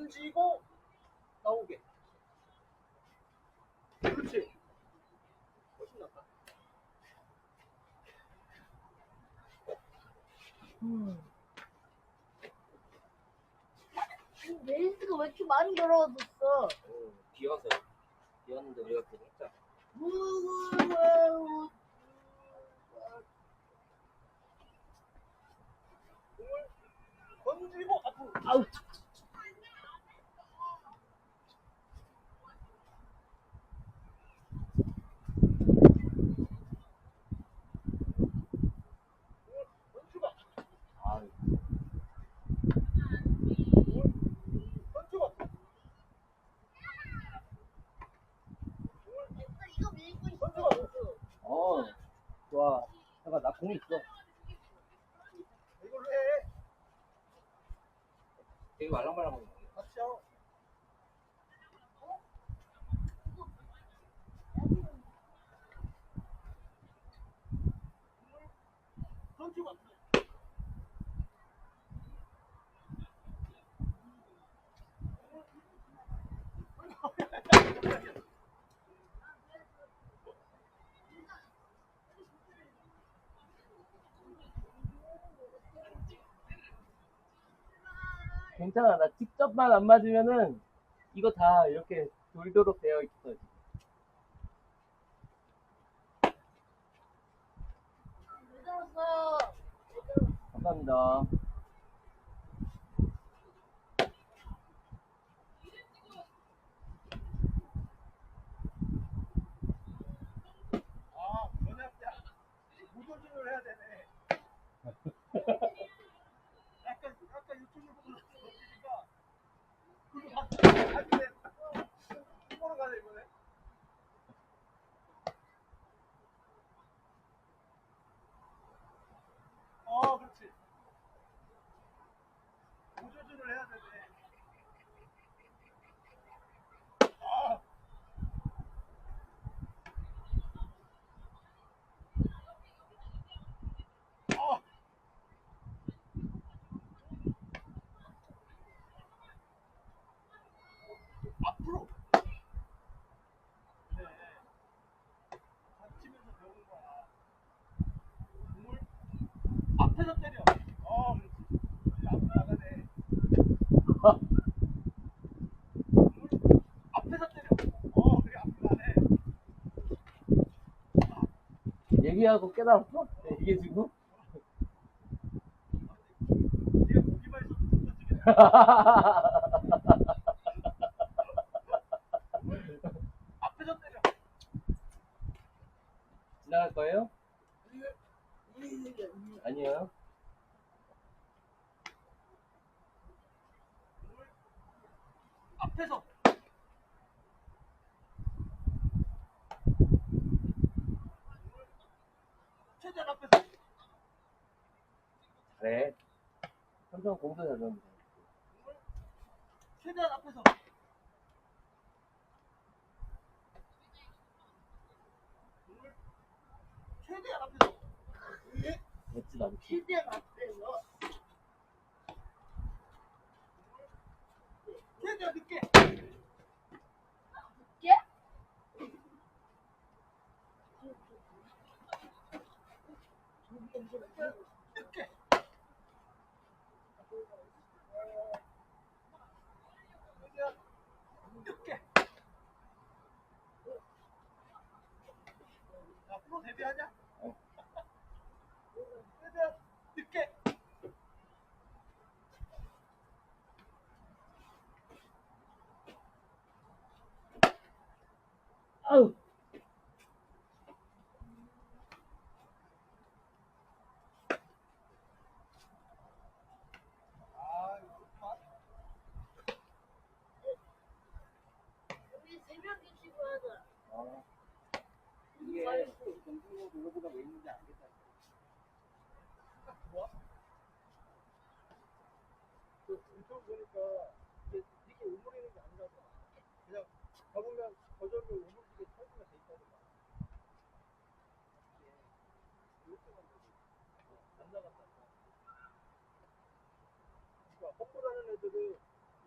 던지고 나오게. 그렇지. 훨씬 낫다. 레이스가 왜 이렇게 많이 걸어졌어? 비와서. 비왔는데 우리가 계속 했잖아. 공을 던지고 앞으로. 아우. 이거 밀고 있어. 좋아. 잠깐 나 공이 있어. 이걸로 해. 되게 말랑말랑한 거. 같이 하고. 던지고 앞으로. 괜찮아. 나 직접만 안 맞으면은 이거 다 이렇게 돌도록 되어 있어. 왜 들었어? 감사합니다. 연합자. 무조준을 해야 되네. 아까 유튜브 보고 던지니까 그거 봤는데 이거로 가네 이번에. 그렇지. 무조준을 해야 되네. 앞으로. 네. 다치면서 배우는 거야. 공을 앞에서 때려. 그렇지. 앞으로 나가네. 공을 앞에서 때려. 그래 앞으로 가네. 얘기하고 깨달았어? 이게 지금? 네가 보기만 해서 던지겠네. 앞에서 때려. 지나갈 거예요? 아니에요. 앞에서. 최대한 앞에서. 그래. 삼성 공도 잘 넣는데. 최대한 앞에서. 최대한 앞에서. 멋지 나도. 최대한 앞에서. 최대한 늦게. 깨? 늦게. 최대한 늦게. 앞으로 데뷔하자. 최대한 늦게. 아우! 우리 세 명이 치고 하자. 이게 정신력 그거보다 왜 있는지 알겠다. 뭐? 그 유튜브 보니까 이게 우물이는 게 아니라서 그냥 가보면 저절로 우물지게 설치가 돼 있다더라. 이렇게만 안 나갔다. 그러니까 헛불하는 애들은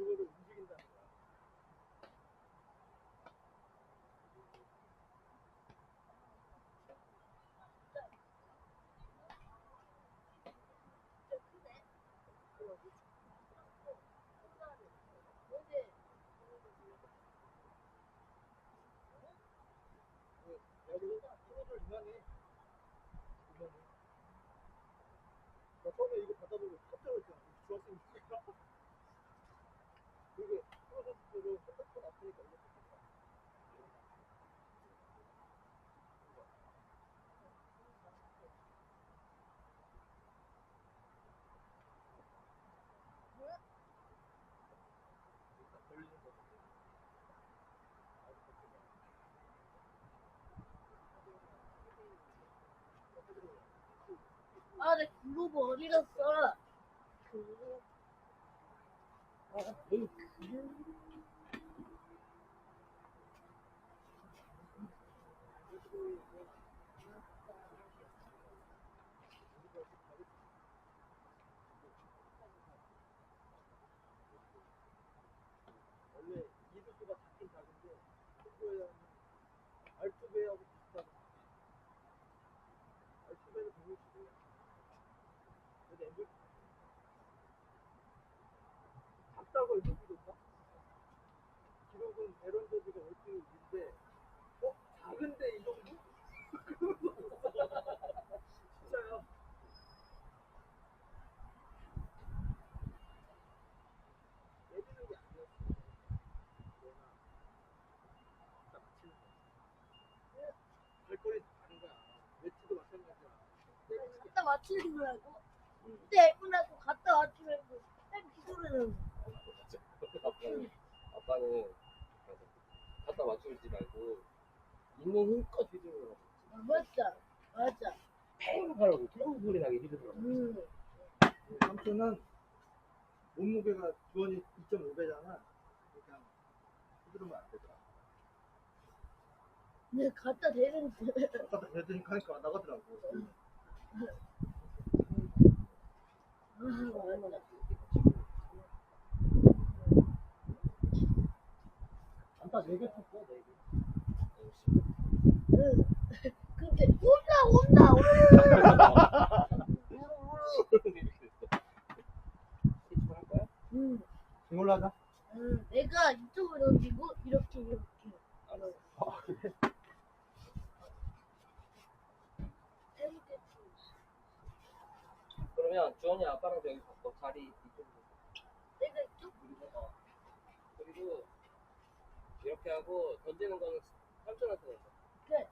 그거를 움직인다는 거야. 여기서 친구들 이만해. 이만해. 나 처음에 이거 받아보고 깜짝 놀랐잖아. 중학생이니까. 그리고 프로 선수들은 핸드폰 앞이니까 이거 걸리는 거. 아, 내 글로브 어디 갔어? 글로브. 에이, 글로브. 원래 이두수가 작긴 작은데 콩고에는 알투베하고 비슷하고 알투베는 165야. 근데 MVP 작다고 MVP도 없다? 기록은 에런 저지가 월등히 위인데 작은데 이 정도? 진짜야. 내리는 게 아니었어. 내가 딱 맞히는 거야. 발걸이 다른 거야. 매치도 마찬가지야. 때리는 게 갖다 맞추는 거라고? 그때 애꾸나고 갖다 맞추면 쌤 기술은 아빠는 갖다 맞추지 말고 있는 힘껏 휘두르라고. 맞아 맞아. 팽 하라고 팽 소리 나게 휘두르라고. 삼촌은 몸무게가 주원이 2.5배잖아. 그냥 휘두르면 안 되더라. 내 갖다 대는데. 아까 대드니까 하니까 안 나가더라고. 아, 맞아. 안타 4개 쳤어, 4개. 응. 근데 온다. 할 거야? 응. 이걸로 하자. 응. 내가 이쪽으로 던지고 이렇게. 아, 그래? 그러면 주원이 아빠랑 저기 바꿔. 자리 이쪽으로. 내가 이쪽. 그리고 이렇게 하고 던지는 거는 삼촌한테 던져. 그래?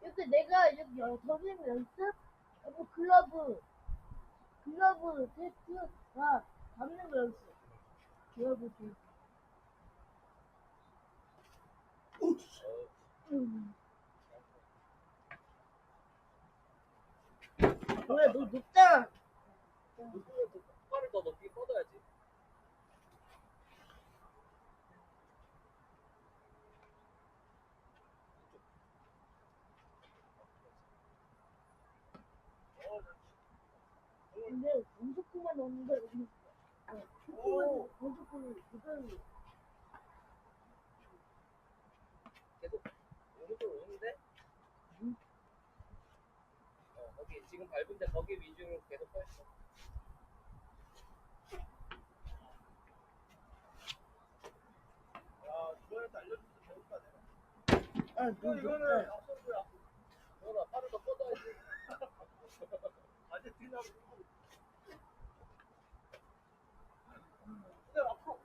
이렇게 내가 이렇게 던지면 연습? 그리고 글러브 테스트 다 잡는 거 연습. 글러브 테스트. 왜, 너 높잖아. 팔을 더 높이 뻗어야지. 근데 검색구만 넣는 거야. 검색구는 그대로. 계속 오른쪽으로 오는데? 거기 지금 밟은데 거기 위주로 계속 서 있어. 야, 주원이한테 알려주면 배울까 내가. 이거는 앞선수야. 너나 팔을 더 뻗어야지. 아제티나로. 근데 앞으로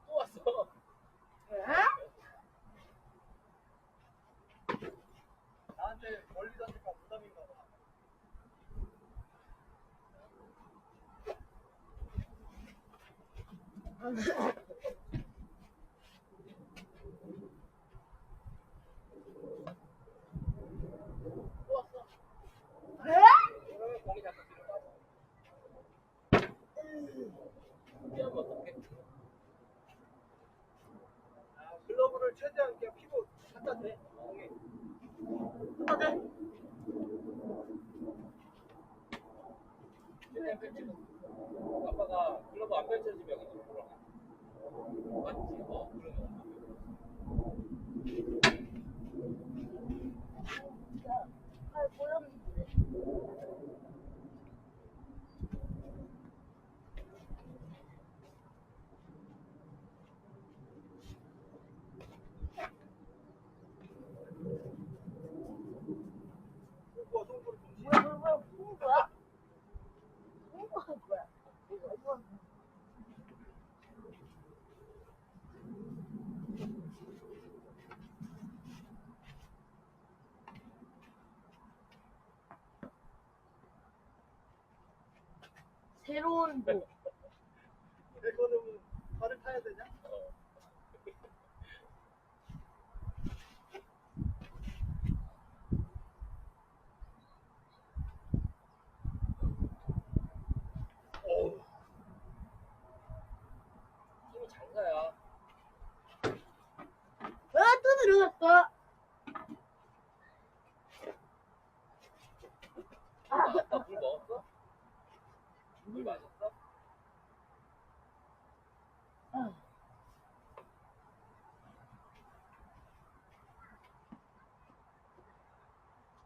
또 왔어. 나한테 멀리 던질까 부담인가 봐. 또 왔어. 그러면 공이 자꾸 뒤로 빠져. 준비하면 어떡해? 글러브를 최대한 그냥 피고 갖다 대. 공에. 갖다 대. 펼치면 아빠가 글러브 안 펼쳐지면 여기 좀 보라. 맞지? 그러면 진짜 팔 꼬였는데. 송구와 송구를 동시에. 뭐야? 무슨 거야? 무슨 거야? 새로운 뭐 이거는 발을 타야 되냐? 힘이 장사야. 또 들어갔어. 아빠 물 먹었어? 물 마셨어?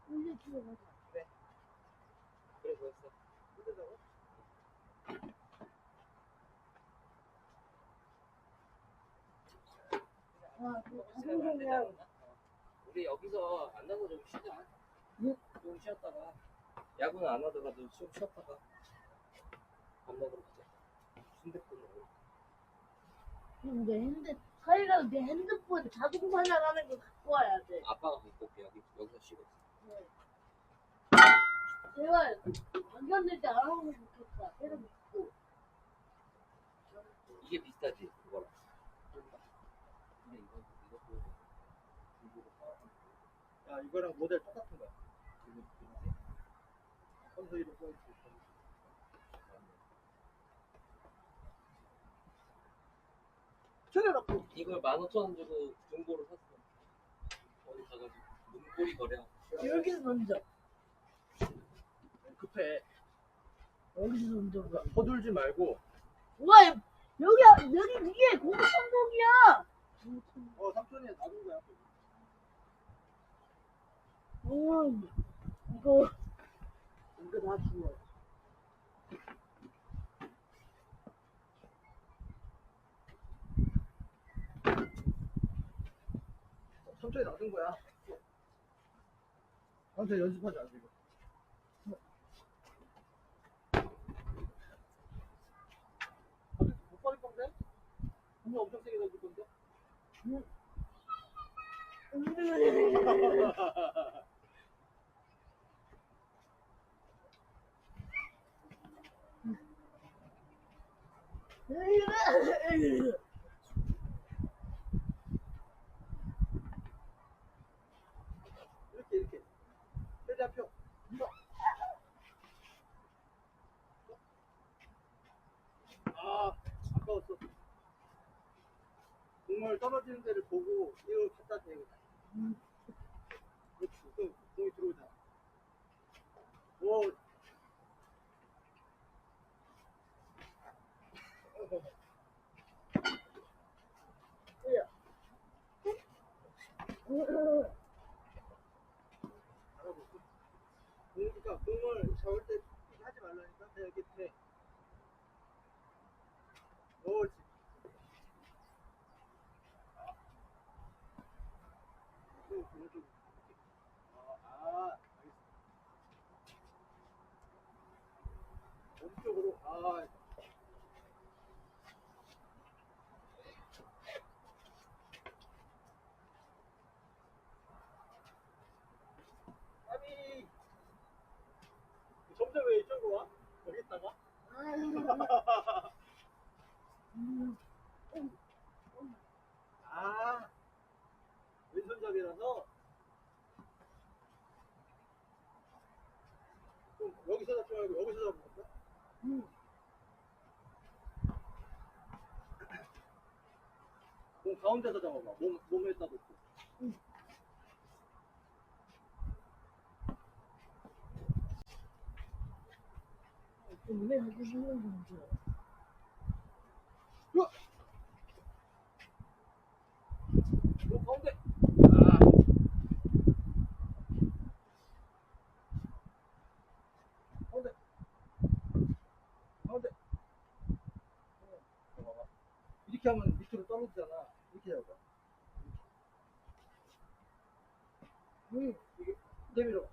이제 들어가자. 그래 그랬어. 힘들다고? 자동차면 우리 여기서 앉아서 좀 쉬자. 응? 좀 쉬었다가 야구는 안 하다가도 좀 쉬었다가 밥 먹으러 가자. 순댓국 먹으러. 근데 사이가 내 핸드폰 자동 반응하는 거 갖고 와야 돼. 아빠가 갖고 올게. 여기서 쉬고 있어. 제발 안견될 때 안 하면 좋겠다. 계속 믿고. 이게 비슷하지 그거랑. 근데 이것도 야, 이거랑 모델 똑같은 거야. 선수이름 써있어. 쳐내놓고. 이걸 15,000원 주고 중고로 샀어. 어디 가가지고 눈꼬리 거래. 여기서 던져. 급해. 여기서 던져. 서둘지 말고. 우와, 여기 위에 공천동이야. 삼촌이 놔둔 거야. 이거 다 주워. 삼촌이 놔둔 거야. 삼촌 연습하자, 지금. 못 버릴 건데? 공이 엄청 세게 던질 건데? 이렇게. 세대표. 아까웠어. 공을 떨어지는 데를 보고 이걸 갖다 대. 그렇지. 또 공이 들어오잖아. 오. 그러니까 공을 잡을 때 하지 말라니까 그냥 이렇게 돼. 옳지. 알겠어. 오른쪽으로. 까비. 점점 왜 이쪽으로 와? 여기 있다가? 왼손잡이라서 좀 여기서 잡지 말고 여기서 잡으면 돼? 몸 가운데서 잡아봐. 몸에다 놓고. 왜 하고 싶는 건지. 너 가운데. 가운데. 가운데. 봐봐. 이렇게 하면 밑으로 떨어지잖아. 이렇게 해봐. 이게 내밀어.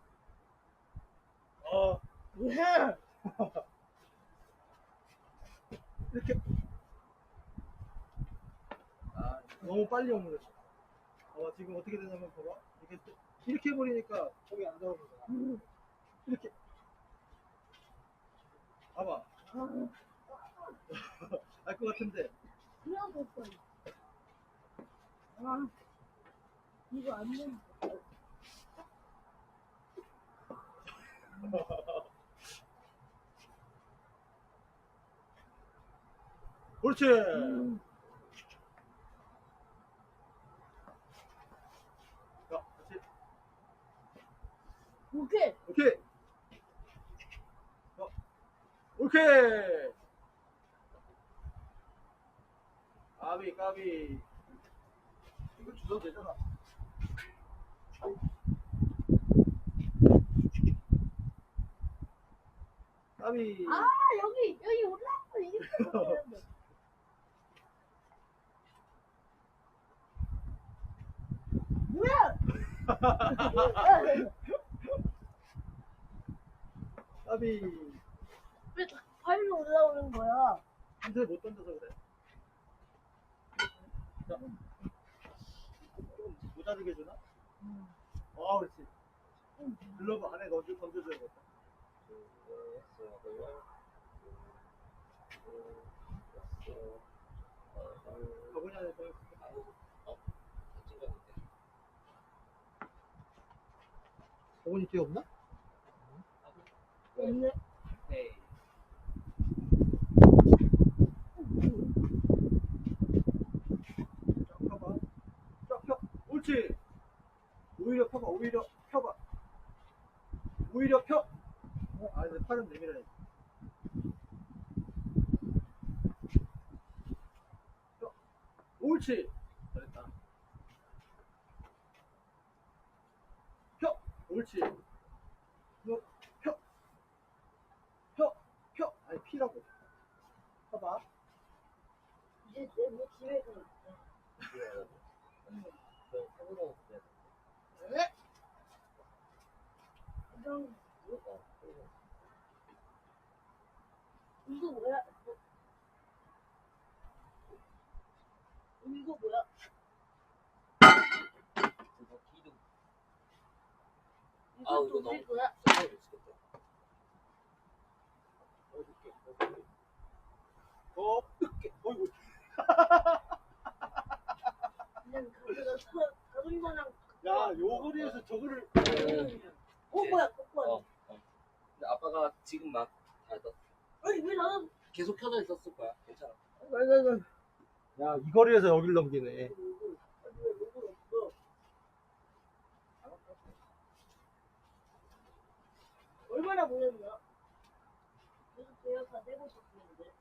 왜? 이렇게. 너무 빨리 오므렸어. 지금 어떻게 되냐면 봐봐. 이렇게 해버리니까 거기 안 나오는 거야. 이렇게. 봐봐. 알 것 같은데. 그래야 될 거야. 아, 이거 안 된다. 그렇지. 자, 그렇지. 오케이. 오케이. 오케이. 까비, 까비. 이거 주셔도 되잖아. 까비. 아, 여기 올라왔어. 이게 또 뭐야? 까비. 왜 자꾸 발로 올라오는 거야? 한테 못 던져서 그래. 자, 좀 모자르게 주나? 그렇지. 글러브 안에 던져줘야겠다. 바구니 안에 던져. 바구니 뒤에 없나? 없네. 네. 쫙 펴봐. 쫙 펴. 옳지. 오히려 펴봐. 오히려 펴봐. 오히려 펴. 이제 팔은 내밀어야지. 펴. 옳지. 잘했다. 펴. 옳지. 너 펴. 펴. 펴. 아니 피라고. 펴봐. 이제 내 집에 가. 네? 그럼 이거 뭐야? 이거 뭐야? 그거 기둥. 이거 이거 또 우리 거야? 늦게. 어이구. 그냥 가져다 다른 거랑. 야, 요 거리에서 저거를. 뭐야? 그거. 근데 아빠가 지금 막 닫았어. 아니 왜 나는? 계속 켜져 있었을 거야. 괜찮아. 야, 이 거리에서 여길 넘기네. 얼마나 보였나? 계속 제가 다 내고 싶었는데.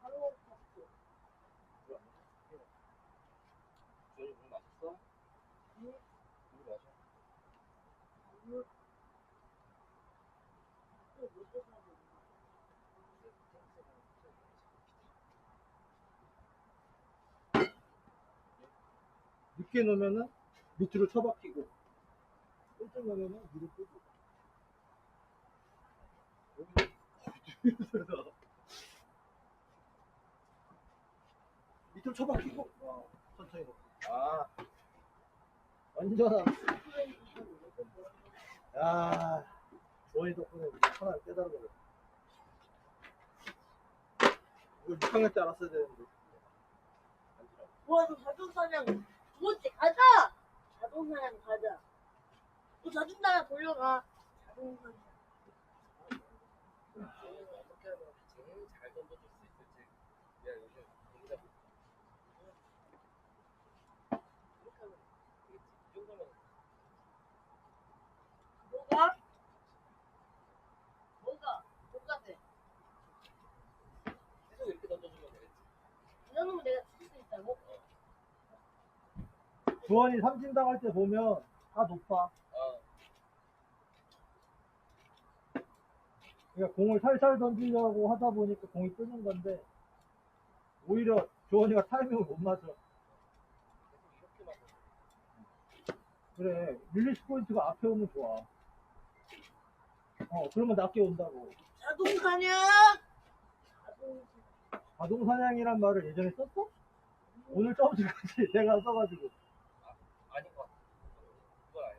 바로 갔어. 조이 물 마셨어? 물 마셔. 늦게 놓으면은 밑으로 처박히고, 일찍 놓으면은 위로 끄고. 밑으로 처박히고, 천천히 놓고. 완전 야, 조원이 덕분에 우리 하나를 깨달아버렸어. 이거 6학년 때 알았어야 되는데. 와, 너 자동사냥 두 번째 가자. 자동사냥 가자. 너 자동사냥 돌려가. 자동사냥. 어떻게 하면 제일 잘 던져줄 수 있을지. 야, 요즘 여기다 이렇게 하면 되겠지. 이 정도면 뭐가? 뭐가 돼? 계속 이렇게 던져주면 되겠지. 이 정도면 내가 칠 수 있다고? 주원이 삼진 당할 때 보면 다 높아. 그러니까 공을 살살 던지려고 하다 보니까 공이 뜨는 건데 오히려 주원이가 타이밍을 못 맞춰. 계속 이렇게만 그래, 릴리스 포인트가 앞에 오면 좋아. 그러면 낮게 온다고. 자동사냥. 자동사냥이란 말을 예전에 썼어? 오늘 처음 듣지 내가 써가지고. 아닌 것 같아. 그건 아니야.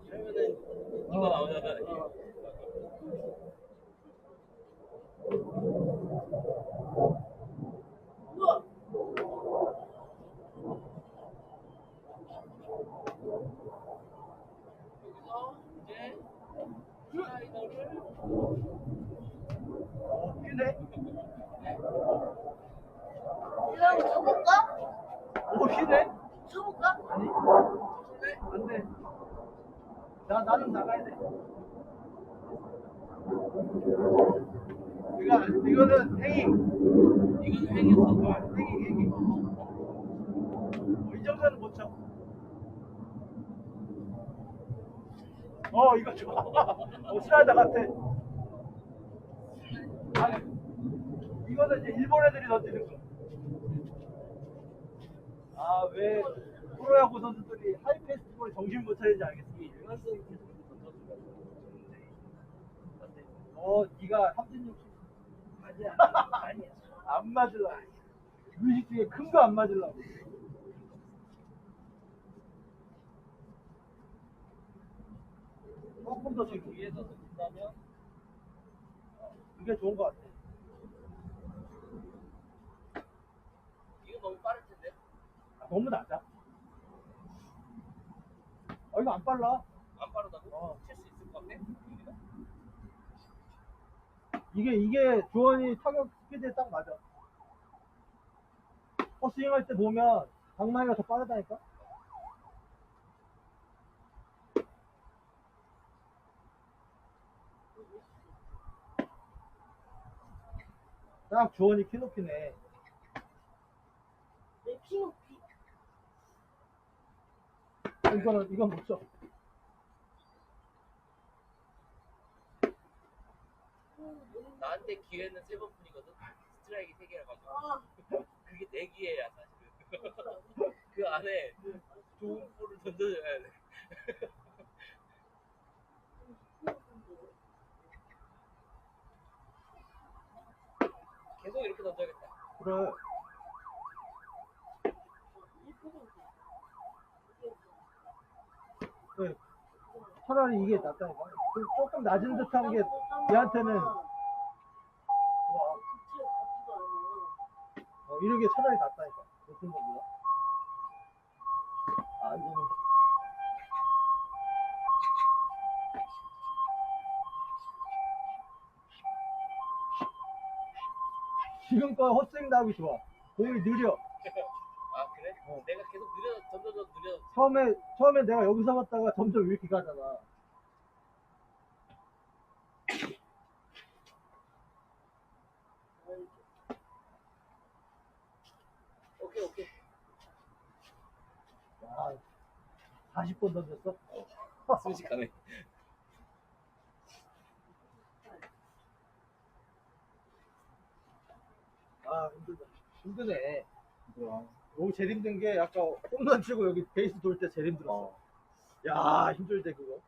이러면은 이거 나오잖아. 우와. 여기서 이제 슬라이더를 휘네? 이거 한번 쳐볼까? 휘네? 쳐볼까? 아니, 안 돼. 나는 나가야 돼. 이거는 행위. 이건 횡했어. 행위. 이 정도는 못 쳐. 이거 좋아. 슬라이더 같아. 이거는 이제 일본 애들이 던지는 거. 왜 프로야구 선수들이 하이패스볼에 정신 못 차리는지 알겠어. 일반적인 계속 던져주면 네가 삼진 욕심. 아니야. 안 맞을라. 유식 중에 큰 거 안 맞을라고. 조금 더 지금 위에서 던진다면 그게 좋은 거 같아. 이거 너무 빠를 텐데. 너무 낮아. 이거 안 빨라. 안 빠르다고? 칠 수 있을 것 같아? 여기가? 이게 주원이 타격 스피드에 딱 맞아. 스윙할 때 보면 방망이가 더 빠르다니까. 딱 주원이 키 높이네. 내 키높이. 이건 못 쳐. 나한테 기회는 3번뿐이거든. 스트라이크 3개라 가지고. 아, 그게 내 기회야 사실은. 그 안에 좋은 볼을 던져줘야 돼. 계속 이렇게 던져야겠다. 그래. 네. 차라리 이게 낫다니까. 조금 낮은 듯한 게 얘한테는 좋아. 이런 게 차라리 낫다니까. 높은 거보다. 이거는. 지금껏 헛스윙 나오기 좋아. 공이 느려. 아 그래? 내가 계속 던져줘. 처음에 내가 여기서 봤다가 점점 이렇게 가잖아. 오케이. 야, 40번 던졌어? 순식간에. 힘들다. 힘드네. 여기 제일 힘든 게 아까 홈런 치고 여기 베이스 돌 때 제일 힘들었어. 야, 힘들대 그거.